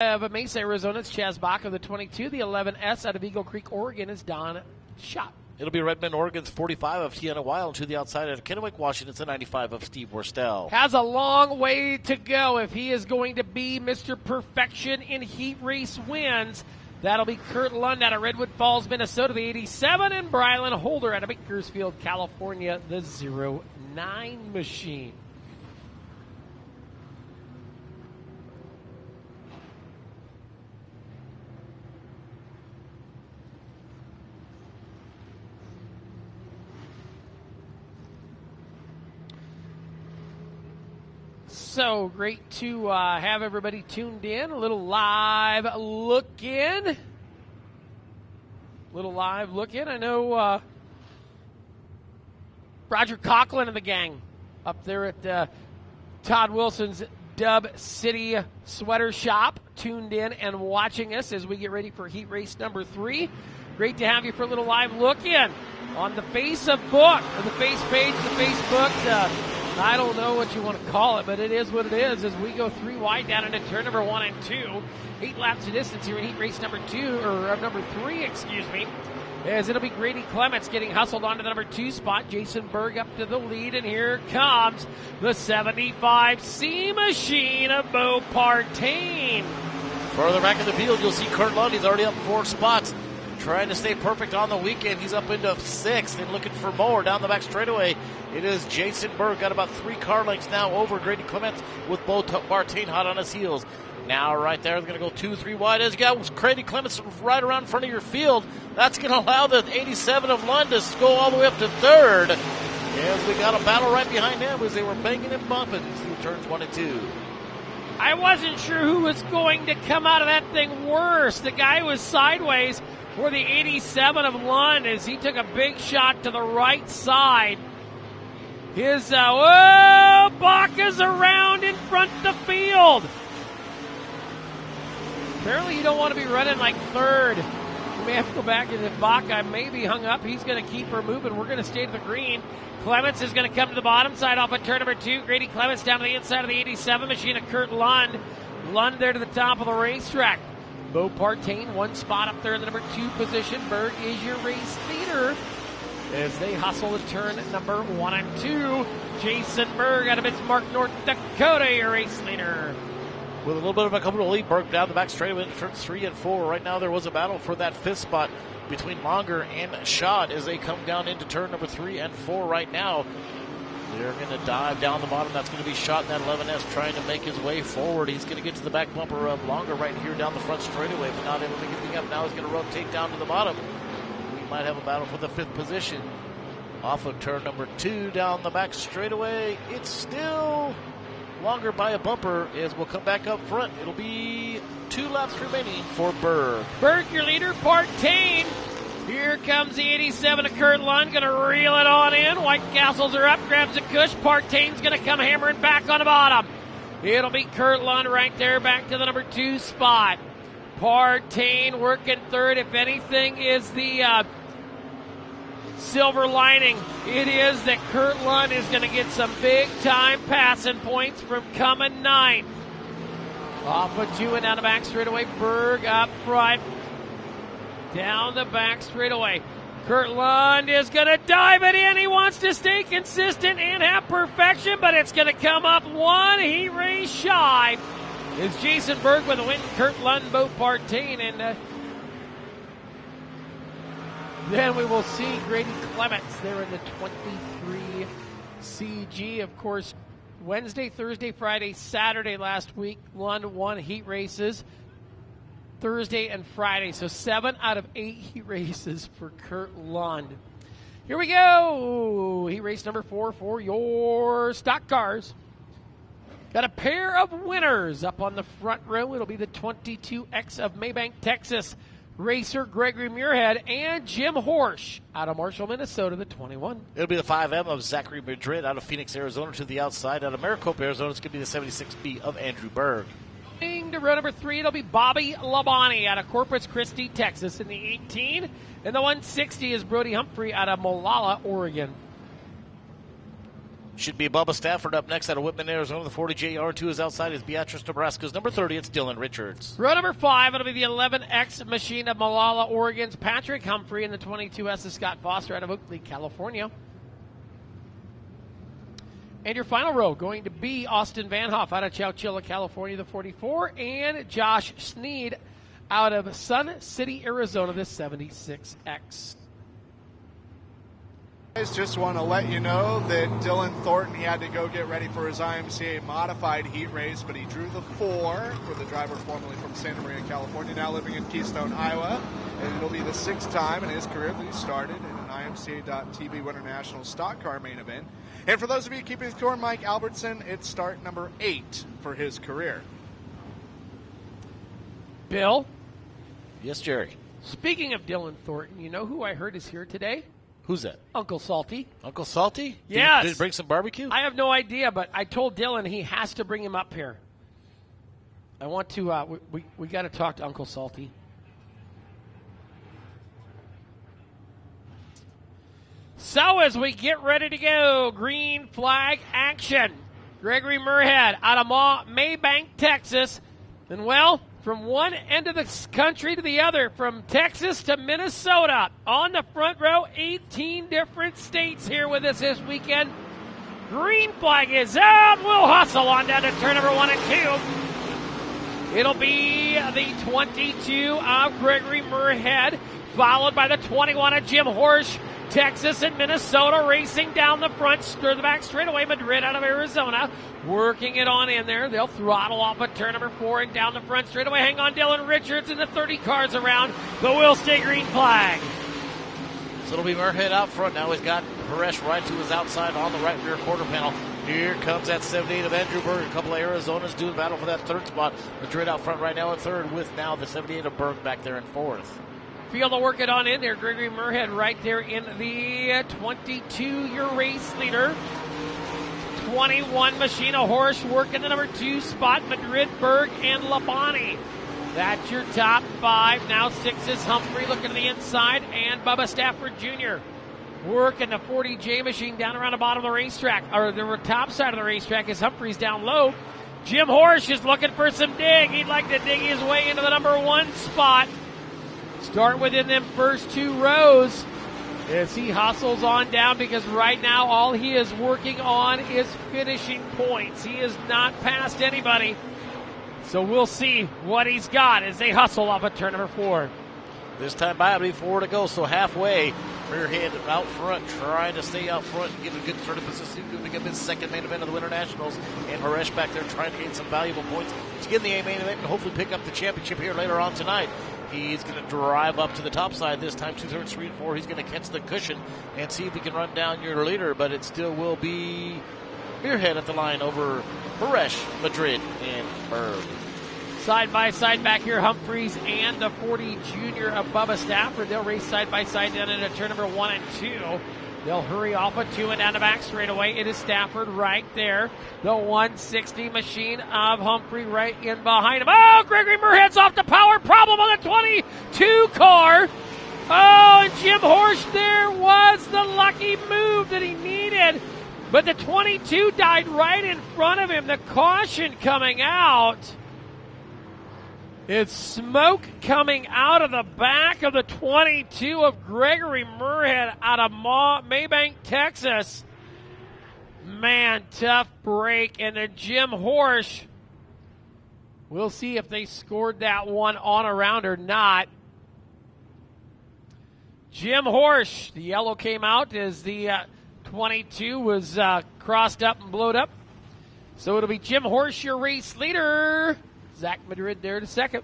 Of Mesa, Arizona, it's Chaz Bach of the 22. The 11S out of Eagle Creek, Oregon, is Don Schott. It'll be Redmond, Oregon's 45 of Tiana Wild. To the outside of Kennewick, Washington's the 95 of Steve Worstel. Has a long way to go if he is going to be Mr. Perfection in heat race wins. That'll be Kurt Lund out of Redwood Falls, Minnesota, the 87, and Brylan Holder out of Bakersfield, California, the 09 machine. So great to have everybody tuned in. A little live look in. I know Roger Coughlin and the gang up there at Todd Wilson's Dub City Sweater Shop tuned in and watching us as we get ready for heat race number 3. Great to have you for a little live look in on the Facebook, or the face page, the Facebook. I don't know what you want to call it, but it is what it is as we go 3 wide down into turn number 1 and 2. 8 laps of distance here in heat race number 3, as it'll be Grady Clements getting hustled onto the number 2 spot. Jason Berg up to the lead, and here comes the 75C machine of Beau Partain. Further back in the field, you'll see Kurt Lund. He's already up 4 spots. Trying to stay perfect on the weekend. He's up into 6th and looking for more down the back straightaway. It is Jason Berg. Got about 3 car lengths now over Grady Clements with Beau Partain hot on his heels. Now right there, they're going to go 2-3 wide. As you got Grady Clements right around in front of your field, that's going to allow the 87 of Lund to go all the way up to 3rd. As we got a battle right behind them as they were banging and bumping through turns 1 and 2. I wasn't sure who was going to come out of that thing worse. The guy was sideways for the 87 of Lund as he took a big shot to the right side. His, Bach is around in front of the field. Apparently you don't want to be running like 3rd. You may have to go back, and if Bach may be hung up, he's going to keep her moving. We're going to stay to the green. Clements is going to come to the bottom side off of turn number 2. Grady Clements down to the inside of the 87 machine of Kurt Lund. Lund there to the top of the racetrack. Beau Partain, 1 spot up there in the number 2 position. Berg is your race leader as they hustle to turn number 1 and 2. Jason Berg out of Bismarck, North Dakota, your race leader. With a little bit of a comfortable lead, Berg down the back straightaway in turns 3 and 4. Right now there was a battle for that 5th spot between Longer and Schott as they come down into turn number 3 and 4 right now. They're going to dive down the bottom. That's going to be Schott in that 11S trying to make his way forward. He's going to get to the back bumper of Longer right here down the front straightaway, but not able to pick anything up. Now he's going to rotate down to the bottom. We might have a battle for the 5th position. Off of turn number 2 down the back straightaway. It's still Longer by a bumper as we'll come back up front. It'll be 2 laps remaining for Berg. Berg, your leader, Partain. Here comes the 87 of Kurt Lund, going to reel it on in. White Castles are up, grabs a cush. Partain's going to come hammering back on the bottom. It'll be Kurt Lund right there, back to the number 2 spot. Partain working 3rd. If anything is the silver lining, it is that Kurt Lund is going to get some big-time passing points from coming 9th. Off of 2 and down the back straightaway. Berg up front. Down the back straightaway. Kurt Lund is going to dive it in. He wants to stay consistent and have perfection, but it's going to come up 1 heat race shy. It's Jason Berg with a win. Kurt Lund, Beau Partain, and then we will see Grady Clements there in the 23 CG. Of course, Wednesday, Thursday, Friday, Saturday last week, Lund won heat races. Thursday and Friday, so 7 out of 8 heat races for Kurt Lund. Here we go. Heat race number 4 for your stock cars. Got a pair of winners up on the front row. It'll be the 22X of Maybank, Texas racer Gregory Muirhead and Jim Horsch out of Marshall, Minnesota, the 21. It'll be the 5M of Zachary Madrid out of Phoenix, Arizona to the outside. Out of Maricopa, Arizona, it's going to be the 76B of Andrew Berg. To row number 3, it'll be Bobby Labonte out of Corpus Christi, Texas in the 18. And the 160 is Brody Humphrey out of Molalla, Oregon. Should be Bubba Stafford up next out of Whitman, Arizona. The 40J R2 is outside. Is Beatrice, Nebraska's number 30. It's Dylan Richards. Row number 5, it'll be the 11X machine of Malala, Oregon's Patrick Humphrey, and the 22S is Scott Foster out of Oakley, California. And your final row going to be Austin Van Hoff out of Chowchilla, California, the 44, and Josh Sneed out of Sun City, Arizona, the 76X. Just want to let you know that Dylan Thornton, he had to go get ready for his IMCA modified heat race, but he drew the 4 for the driver formerly from Santa Maria, California, now living in Keystone, Iowa. And it'll be the 6th time in his career that he started in an IMCA.TV Winter National Stock Car main event. And for those of you keeping score, Mike Albertson, it's start number 8 for his career. Bill? Yes, Jerry. Speaking of Dylan Thornton, you know who I heard is here today? Who's that? Uncle Salty. Uncle Salty? Yes. Did he bring some barbecue? I have no idea, but I told Dylan he has to bring him up here. I want to, we got to talk to Uncle Salty. So as we get ready to go, green flag action. Gregory Murhead out of Maybank, Texas. And well, from one end of the country to the other, from Texas to Minnesota, on the front row, 18 different states here with us this weekend. Green flag is up. We'll hustle on down to turn number 1 and 2. It'll be the 22 of Gregory Murhead, followed by the 21 of Jim Horsch. Texas and Minnesota racing down the front, the back straightaway. Madrid out of Arizona, working it on in there. They'll throttle off at turn number 4 and down the front straightaway. Hang on, Dylan Richards and the 30 cars around, but we'll stay green flag. So it'll be Murhead out front. Now he's got Paresh right to his outside on the right rear quarter panel. Here comes that 78 of Andrew Berg. A couple of Arizonas doing battle for that 3rd spot. Madrid out front right now in 3rd, with now the 78 of Berg back there in 4th. Field to work it on in there. Gregory Murhead right there in the 22-year race leader. 21 Machina Horsch working the number 2 spot. Madrid, Berg, and Labani. That's your top 5. Now 6 is Humphrey looking to the inside, and Bubba Stafford Jr. working the 40J machine down around the bottom of the racetrack, or the top side of the racetrack as Humphrey's down low. Jim Horsch is looking for some dig. He'd like to dig his way into the number 1 spot. Start within them first 2 rows as he hustles on down, because right now all he is working on is finishing points. He is not past anybody. So we'll see what he's got as they hustle off at turn number 4. This time by, it'll be 4 to go, so halfway. Rearhead out front, trying to stay out front and get a good sort of position to get this 2nd main event of the Winter Nationals. And Paresh back there trying to gain some valuable points to get in the A main event and hopefully pick up the championship here later on tonight. He's going to drive up to the top side this time, 2/3, 3 and 4. He's going to catch the cushion and see if he can run down your leader, but it still will be Rearhead at the line over Paresh, Madrid, and Berg. Side by side back here, Humphreys and the 40 junior of Bubba Stafford. They'll race side by side down into turn number 1 and 2. They'll hurry off at 2 and down the back straightaway. It is Stafford right there. The 160 machine of Humphrey right in behind him. Oh, Gregory Murhead's off the power problem on the 22 car. Oh, and Jim Horsch there was the lucky move that he needed. But the 22 died right in front of him. The caution coming out. It's smoke coming out of the back of the 22 of Gregory Murhead out of Maybank, Texas. Man, tough break. And then Jim Horsch, we'll see if they scored that one on around or not. Jim Horsch, the yellow came out as the 22 was crossed up and blowed up. So it'll be Jim Horsch, your race leader. Zach Madrid there to 2nd.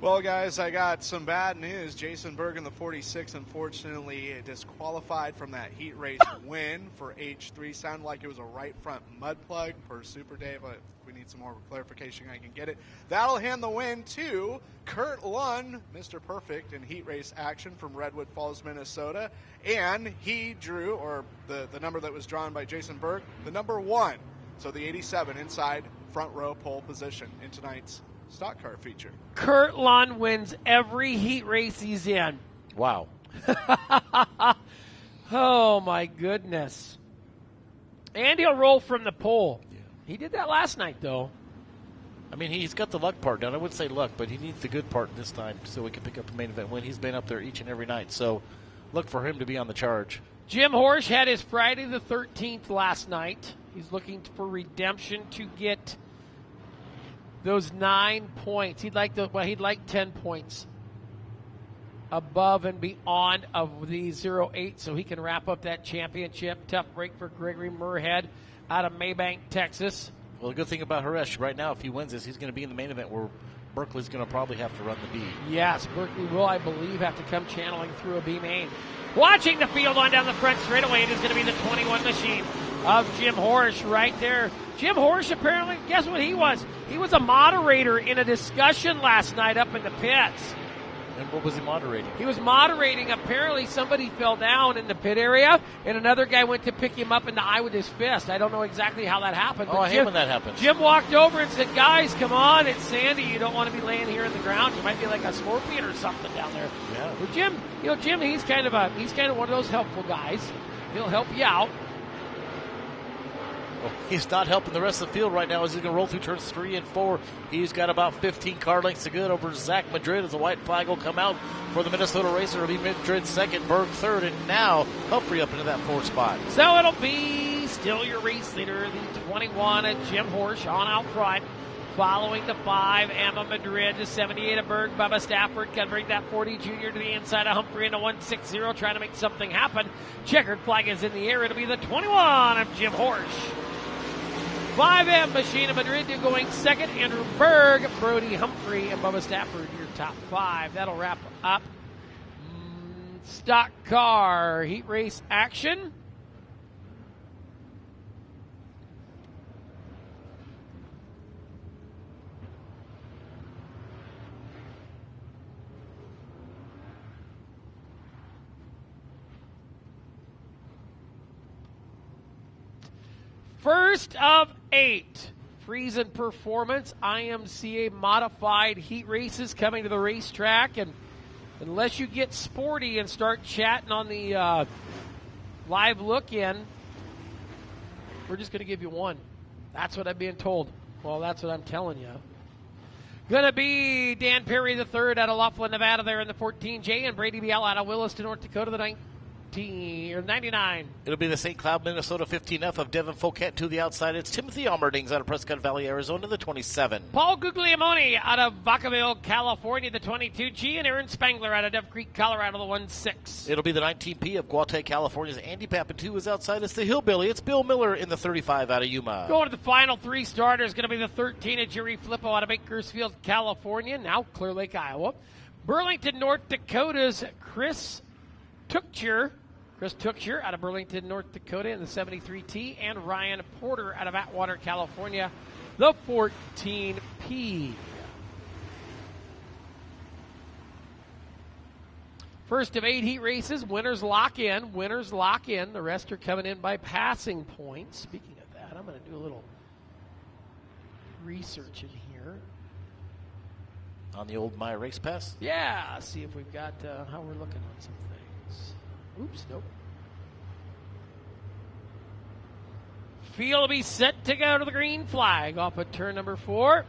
Well, guys, I got some bad news. Jason Berg in the 46, unfortunately, disqualified from that heat race win for H3. Sounded like it was a right front mud plug per Super Dave. If we need some more clarification, I can get it. That'll hand the win to Kurt Lund, Mr. Perfect in heat race action from Redwood Falls, Minnesota. And he drew, or the number that was drawn by Jason Berg, the number 1. So the 87 inside front row pole position in tonight's stock car feature. Kurt Lund wins every heat race he's in. Wow. Oh, my goodness. And he'll roll from the pole. Yeah. He did that last night, though. I mean, he's got the luck part down. I wouldn't say luck, but he needs the good part this time so we can pick up the main event win. He's been up there each and every night, so look for him to be on the charge. Jim Horsch had his Friday the 13th last night. He's looking for redemption to get those 9 points. He'd like 10 points above and beyond of the 0-8 so he can wrap up that championship. Tough break for Gregory Murhead out of Maybank, Texas. Well, the good thing about Haresh right now, if he wins this, he's going to be in the main event where Berkeley's going to probably have to run the B. Yes, Berkeley will, I believe, have to come channeling through a B main. Watching the field on down the front straightaway, it is going to be the 21 machine of Jim Horsch right there. Jim Horsch, apparently, guess what he was? He was a moderator in a discussion last night up in the pits. And what was he moderating? He was moderating. Apparently somebody fell down in the pit area, and another guy went to pick him up in the eye with his fist. I don't know exactly how that happened. Oh, I hate when that happens. Jim walked over and said, guys, come on, it's sandy. You don't want to be laying here in the ground. You might be like a scorpion or something down there. Yeah. Well, Jim, he's kind of one of those helpful guys. He'll help you out. Well, he's not helping the rest of the field right now as he's going to roll through turns 3 and 4. He's got about 15 car lengths to good over Zach Madrid as the white flag will come out for the Minnesota racer. It'll be Madrid second, Berg third, and now Humphrey up into that 4th spot. So it'll be still your race leader, the 21 at Jim Horsch on out front. Following the 5, Emma Madrid, the 78 of Berg. Bubba Stafford can bring that 40 junior to the inside of Humphrey into 160, trying to make something happen. Checkered flag is in the air. It'll be the 21 of Jim Horsch. 5M Machine of Madrid going second. Andrew Berg, Brody Humphrey, and Bubba Stafford, your top 5. That'll wrap up stock car heat race action. First of 8 Friesen Performance IMCA modified heat races coming to the racetrack, and unless you get sporty and start chatting on the live look-in, we're just going to give you one. That's what I'm being told. Well, that's what I'm telling you. Going to be Dan Perry III out of Laughlin, Nevada there in the 14J, and Brady Biel out of Williston, North Dakota, the 99. It'll be the St. Cloud, Minnesota 15F of Devin Fouquet to the outside. It's Timothy Almerdings out of Prescott Valley, Arizona, the 27. Paul Guglielmoni out of Vacaville, California, the 22G, and Aaron Spangler out of Dove Creek, Colorado, the 16. It'll be the 19P of Guate, California's Andy Papin 2 is outside. It's the Hillbilly. It's Bill Miller in the 35 out of Yuma. Going to the final 3 starters, going to be the 13 of Jerry Flippo out of Bakersfield, California, now Clear Lake, Iowa. Burlington, North Dakota's Chris Tuchcher out of Burlington, North Dakota in the 73T, and Ryan Porter out of Atwater, California, the 14P. First of 8 heat races, winners lock in. The rest are coming in by passing points. Speaking of that, I'm going to do a little research in here. On the old My Race Pass? Yeah, see if we've got how we're looking on some things. Oops, nope. Field will be set to go to the green flag off of turn number 4.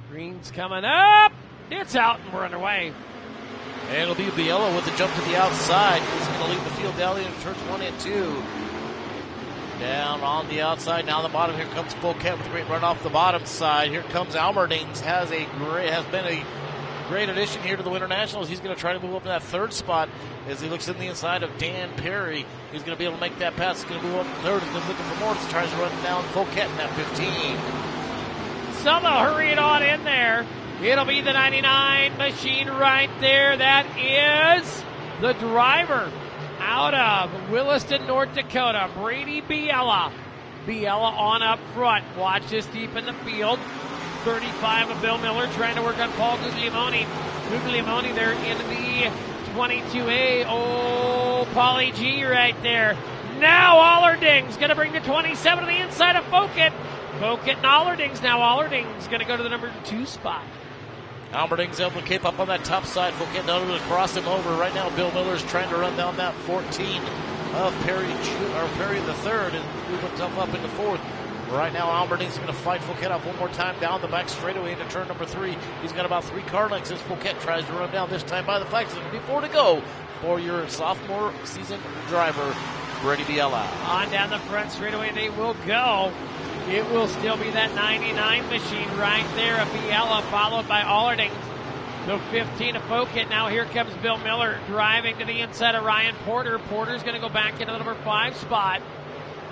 Green's coming up. It's out, and we're underway. And it'll be Biella with the jump to the outside. He's going to lead the field down in turns 1 and 2. Down on the outside, now on the bottom. Here comes Fouquet with a great run off the bottom side. Here comes Almerdings. Has been a great addition here to the Winter Nationals. He's going to try to move up to that 3rd spot as he looks in the inside of Dan Perry. He's going to be able to make that pass. He's going to move up to 3rd. He's going to be looking for more. He tries to run down Fouquet in that 15. So they'll hurry it on in there. It'll be the 99 machine right there. That is the driver out of Williston, North Dakota, Brady Biella. Biella on up front. Watch this deep in the field. 35 of Bill Miller trying to work on Paul Guglielmoni. Guglielmoni there in the 22A. Oh, Paulie G right there. Now Allarding's going to bring the 27 to the inside of Fouquet. Fouquet and Allarding's. Now Allarding's going to go to the number 2 spot. Alberting's able to keep up on that top side. Fouquet not able to cross him over. Right now, Bill Miller's trying to run down that 14 of Perry the third and move himself up into fourth. Right now, Alberting's going to fight Fouquet off one more time down the back straightaway into turn number 3. He's got about 3 car lengths as Fouquet tries to run down this time by the flags. It'll be 4 to go for your sophomore season driver, Brady Biella. On down the front straightaway they will go. It will still be that 99 machine right there of Biella, followed by Allarding. The 15 of Fouquet. Now here comes Bill Miller driving to the inside of Ryan Porter. Porter's going to go back into the number 5 spot.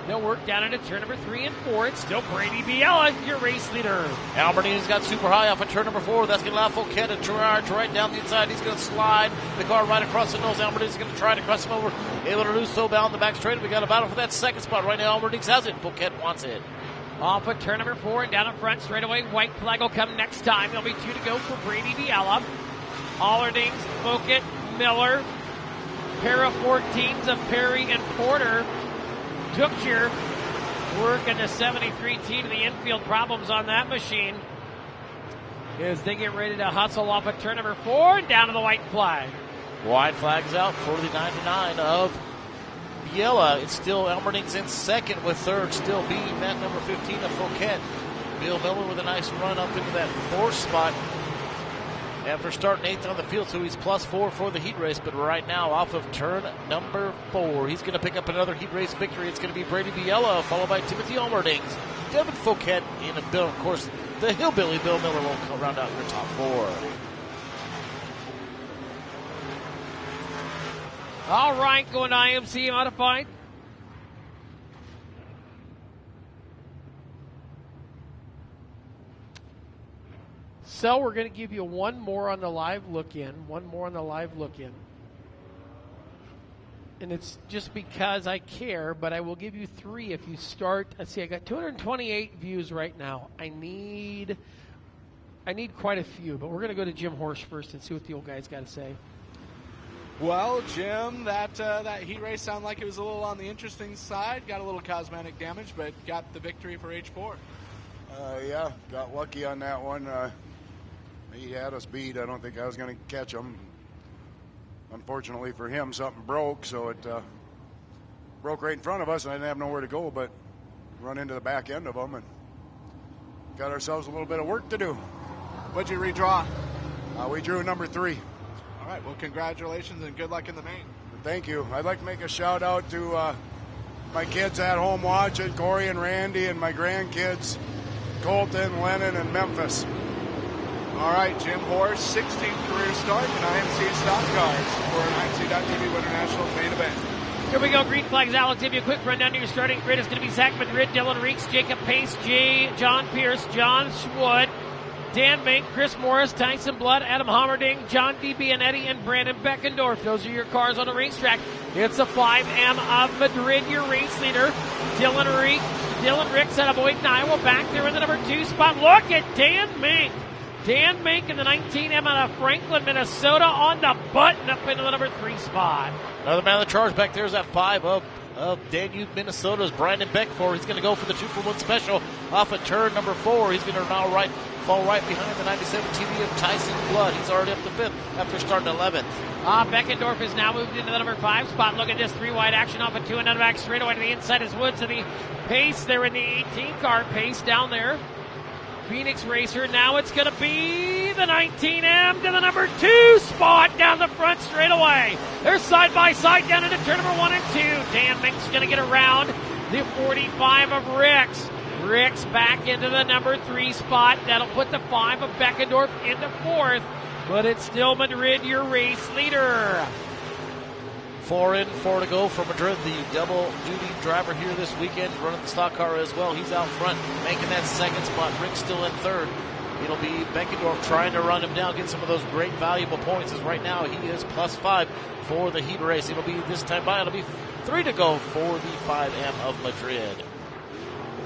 They'll work down into turn number 3 and 4. It's still Brady Biella, your race leader. Albertini's got super high off at turn number 4. That's going to allow Fouquet to charge right down the inside. He's going to slide the car right across the nose. Albertini's going to try to cross him over. Able to do so down the back straight. We got a battle for that second spot. Right now, Albertini has it. Fouquet wants it. Off at turn number 4 and down in front straightaway. White flag will come next time. There'll be 2 to go for Brady Biella. Allardings, Fouquet, Miller. Pair of 14s of Perry and Porter. Tookshire working the 73 team to the infield. Problems on that machine as they get ready to hustle off at turn number 4 and down to the white flag. White flag's out for the 99 of Biella. It's still Alberting's in second with third still being that number 15 of Fouquet. Bill Miller with a nice run up into that 4th spot after starting 8th on the field, so he's +4 for the heat race. But right now, off of turn number 4, he's going to pick up another heat race victory. It's going to be Brady Biella, followed by Timothy Almerdings. Devin Fouquet in a bill. Of course, the hillbilly Bill Miller will round out your top 4. All right, going to IMCA modified. So we're going to give you one more on the live look-in. And it's just because I care, but I will give you 3 if you start. Let's see, I got 228 views right now. I need quite a few, but we're going to go to Jim Horsch first and see what the old guy's got to say. Well, Jim, that heat race sounded like it was a little on the interesting side. Got a little cosmetic damage, but got the victory for H4. Yeah, got lucky on that one. He had us beat. I don't think I was going to catch him. Unfortunately for him, something broke, so it broke right in front of us, and I didn't have nowhere to go but run into the back end of them and got ourselves a little bit of work to do. What'd you redraw? We drew number 3. All right, well, congratulations and good luck in the main. Thank you. I'd like to make a shout out to my kids at home watching, Corey and Randy, and my grandkids, Colton, Lennon, and Memphis. All right, Jim Horsch, 16th career start in IMCA Stock Cars for an IMCA.TV Winter Nationals main event. Here we go, green flags. Alex, give you a quick rundown to your starting grid. It's going to be Zach Madrid, Dylan Reeks, Jacob Pace, John Pierce, John Schwood, Dan Mink, Chris Morris, Tyson Blood, Adam Hommerding, John DiBianetti, and Brandon Beckendorf. Those are your cars on the racetrack. It's a 5M of Madrid, your race leader. Dylan Ricks out of Boynton, Iowa, back there in the number 2 spot. Look at Dan Mink. Dan Mink in the 19M out of Franklin, Minnesota on the button up into the number 3 spot. Another man of the charge back there is that 5 of Danube, Minnesota's Brandon Beckford. He's going to go for the 2-for-1 special off at turn number 4. He's going to now fall right behind the 97 TV of Tyson Blood. He's already up to 5th after starting 11th. Beckendorf has now moved into the number 5 spot. Look at this 3-wide action off a 2 and out of back straightaway to the inside is Woods and the Pace there in the 18 car. Pace down there. Phoenix Racer. Now it's going to be the 19M to the number 2 spot down the front straightaway. They're side by side down into turn number 1 and 2. Dan Mink's going to get around the 45 of Ricks. Ricks back into the number 3 spot. That'll put the 5 of Beckendorf into 4th, but it's still Madrid, your race leader. 4 in, 4 to go for Madrid, the double-duty driver here this weekend, running the stock car as well. He's out front, making that 2nd spot. Rick's still in 3rd. It'll be Beckendorf trying to run him down, get some of those great valuable points, as right now he is +5 for the heat race. It'll be this time by, it'll be 3 to go for the 5M of Madrid.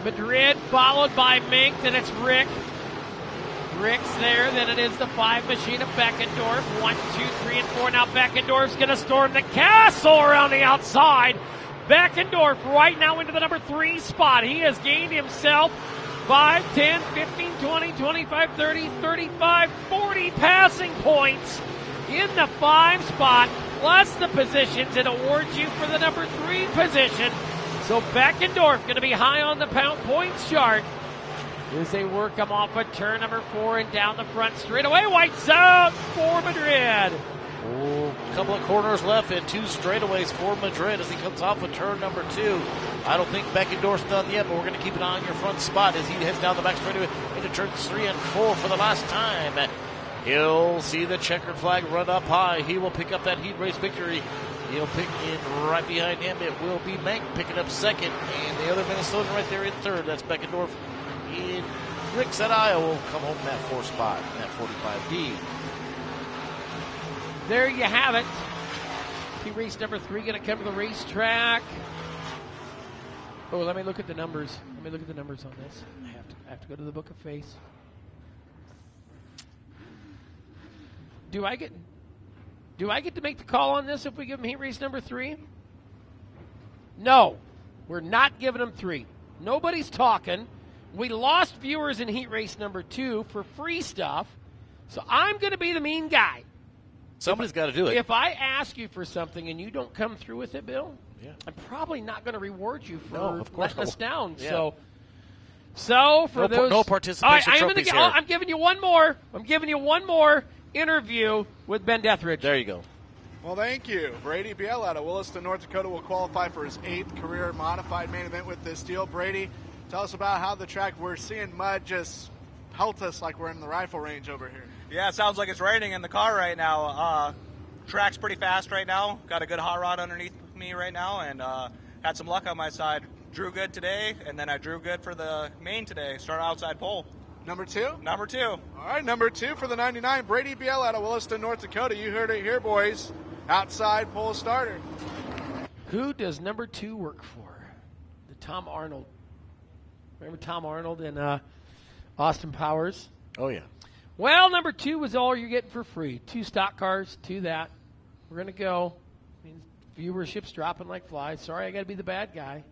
Madrid followed by Mink, then it's Rick. Rick's there, then it is the 5 machine of Beckendorf. 1, 2, 3, and 4. Now Beckendorf's going to storm the castle around the outside. Beckendorf right now into the number 3 spot. He has gained himself 5, 10, 15, 20, 25, 30, 35, 40 passing points in the 5 spot, plus the positions it awards you for the number 3 position. So Beckendorf going to be high on the points chart as they work them off of turn number 4 and down the front straightaway. White's out for Madrid. A couple of corners left and 2 straightaways for Madrid as he comes off of turn number 2. I don't think Beckendorf's done yet, but we're going to keep an eye on your front spot as he heads down the back straightaway into turns 3 and 4 for the last time. He'll see the checkered flag run up high. He will pick up that heat race victory. He'll pick in right behind him. It will be Mank picking up second, and the other Minnesotan right there in third. That's Beckendorf. In Rick said Iowa will come home in that 4 spot, in that 45D. There you have it. Race number 3 going to come to the racetrack. Oh, let me look at the numbers. Let me look at the numbers on this. I have to go to the Book of Face. Do I get to make the call on this if we give him heat race number 3? No, we're not giving him 3. Nobody's talking. We lost viewers in heat race number 2 for free stuff, so I'm going to be the mean guy. Somebody's got to do it. If I ask you for something and you don't come through with it, Bill, yeah, I'm probably not going to reward you for letting us down. Yeah. So for those, no participation trophies here. I'm giving you one more. I'm giving you one more interview with Ben Deathridge. There you go. Well, thank you. Brady Biel out of Williston, North Dakota will qualify for his 8th career modified main event with this deal. Brady, tell us about how the track, we're seeing mud just pelt us like we're in the rifle range over here. Yeah, it sounds like it's raining in the car right now. Track's pretty fast right now. Got a good hot rod underneath me right now, and had some luck on my side. Drew good today, and then I drew good for the main today. Started outside pole. Number 2? Number 2. All right, number 2 for the 99, Brady Biel out of Williston, North Dakota. You heard it here, boys. Outside pole starter. Who does number 2 work for? The Tom Arnold. Remember Tom Arnold and Austin Powers? Oh, yeah. Well, number 2 was all you're getting for free. 2 stock cars, 2 that. We're going to go. I mean, viewership's dropping like flies. Sorry, I got to be the bad guy.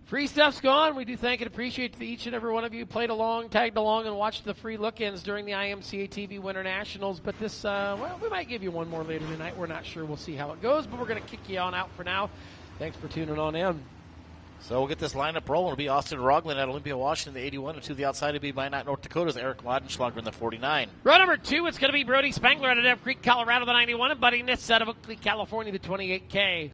Free stuff's gone. We do thank and appreciate each and every one of you who played along, tagged along, and watched the free look-ins during the IMCA TV Winter Nationals. But this, we might give you one more later tonight. We're not sure. We'll see how it goes, but we're going to kick you on out for now. Thanks for tuning on in. So we'll get this lineup rolling. It'll be Austin Roglin at Olympia, Washington, the 81, and to the outside it'll be Minot, North Dakota's Eric Laudenschlager in the 49. Row number 2, it's going to be Brody Spangler out of Dev Creek, Colorado, the 91, and Buddy Nitz out of Oakley, California, the 28K.